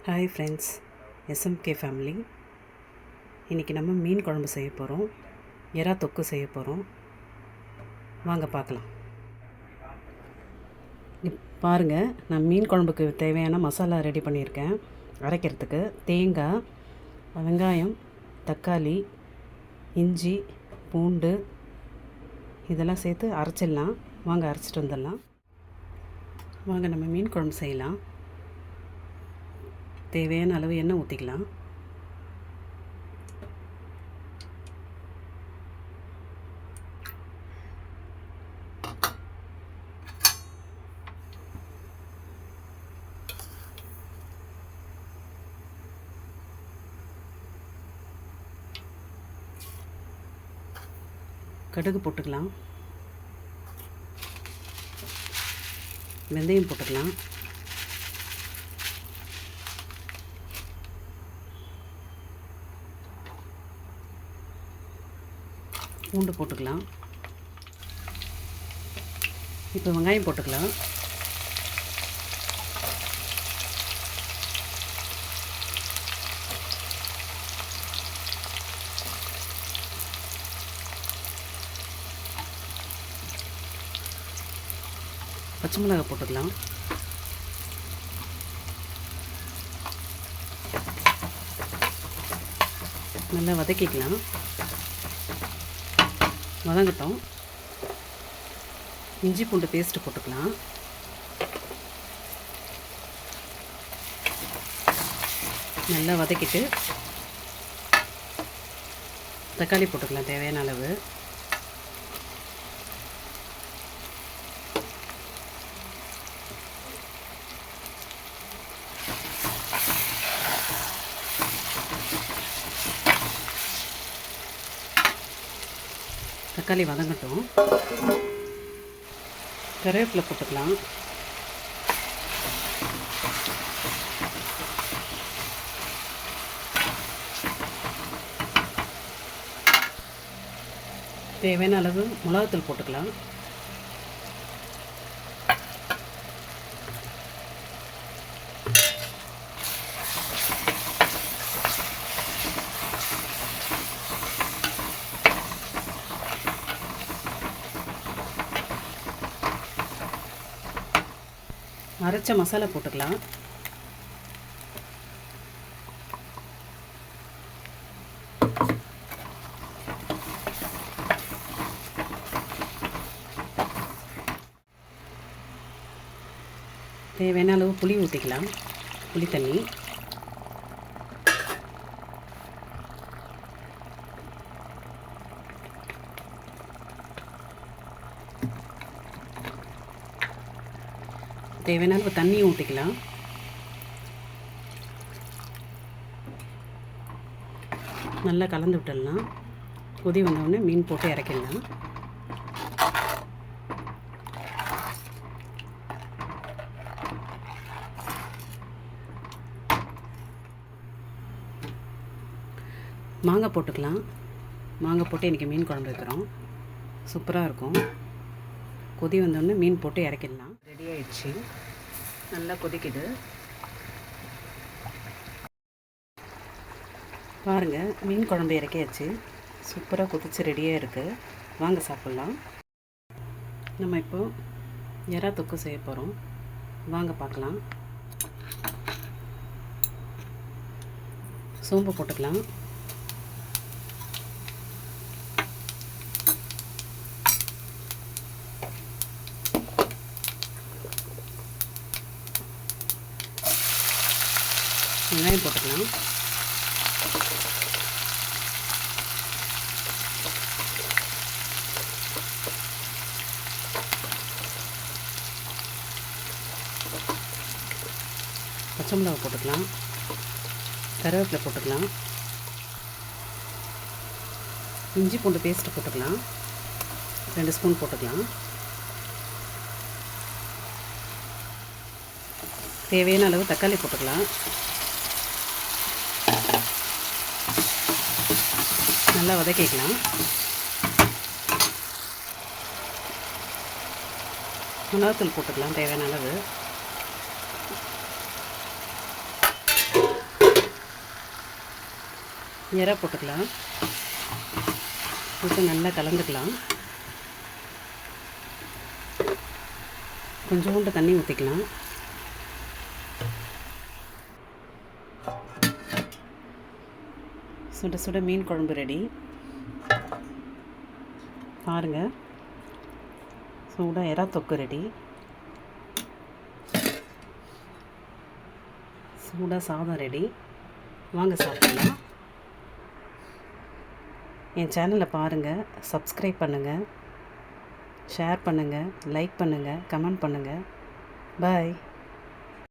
Hi friends, SMK family. இன்றைக்கி நம்ம மீன் குழம்பு செய்ய போகிறோம். எறா தொக்கு செய்ய போகிறோம். வாங்க பார்க்கலாம். பாருங்கள், நான் மீன் குழம்புக்கு தேவையான மசாலா ரெடி பண்ணியிருக்கேன். அரைக்கிறதுக்கு தேங்காய், வெங்காயம், தக்காளி, இஞ்சி, பூண்டு இதெல்லாம் சேர்த்து அரைச்சிடலாம். வாங்க அரைச்சிட்டு வந்துடலாம். வாங்க நம்ம மீன் குழம்பு செய்யலாம். தேவையான அளவு எண்ணெய் ஊற்றிக்கலாம். கடுகு போட்டுக்கலாம். வெந்தயம் போட்டுக்கலாம். பூண்டு போட்டுக்கலாம். இப்போ வெங்காயம் போட்டுக்கலாம். பச்சை மிளகாய் போட்டுக்கலாம். நல்லா வதக்கிக்கலாம். வதங்கட்டும். இஞ்சி பூண்டு பேஸ்ட்டு போட்டுக்கலாம். நல்லா வதக்கிட்டு தக்காளி போட்டுக்கலாம் தேவையான அளவு. தக்காளி வதங்கட்டும். கருவேப்பிலை போட்டுக்கலாம். தேவையான அளவு மிளகாத்தூள் போட்டுக்கலாம். அரைச்ச மசாலா போட்டுக்கலாம். தேவையான அளவு புளி ஊற்றிக்கலாம். புளி தண்ணி. தேவையான அளவு தண்ணியும் ஊற்றிக்கலாம். நல்லா கலந்து விட்டுடலாம். கொதி வந்தவுடனே மீன் போட்டு இறக்கிடலாம். மாங்காய் போட்டுக்கலாம். மாங்காய் போட்டு இன்றைக்கி மீன் குழம்பு வைக்கிறோம். சூப்பராக இருக்கும். கொதி வந்தோடனே மீன் போட்டு இறக்கிடலாம். ரெடி ஆயிடுச்சு. நல்லா கொதிக்குது. பாருங்கள், மீன் குழம்பு இறக்கியாச்சு. சூப்பராக கொதிச்சு ரெடியாக இருக்குது. வாங்க சாப்பிட்லாம். நம்ம இப்போ எறா தொக்கு செய்ய போகிறோம். வாங்க பார்க்கலாம். சோம்பு போட்டுக்கலாம். வெங்காயம் போட்டுக்கலாம். பச்சை மிளகாய் போட்டுக்கலாம். கருவேப்பிலை போட்டுக்கலாம். இஞ்சி பூண்டு பேஸ்ட்டு போட்டுக்கலாம். 2 ஸ்பூன் போட்டுக்கலாம். தேவையான அளவு தக்காளி போட்டுக்கலாம். நல்லா வதக்கிக்கலாம். மிளகாத்தூள் போட்டுக்கலாம் தேவையான அளவு. எறா போட்டுக்கலாம். போட்டு நல்லா கலந்துக்கலாம். கொஞ்சோண்டு தண்ணி ஊற்றிக்கலாம். சுட சுட மீன் குழம்பு ரெடி. பாருங்கள், சூடாக எறா தொக்கு ரெடி. சூடாக சாதம் ரெடி. வாங்க சாப்பிடலாம். என் சேனலை பாருங்கள், சப்ஸ்கிரைப் பண்ணுங்கள், ஷேர் பண்ணுங்கள், லைக் பண்ணுங்கள், கமெண்ட் பண்ணுங்கள். பாய்.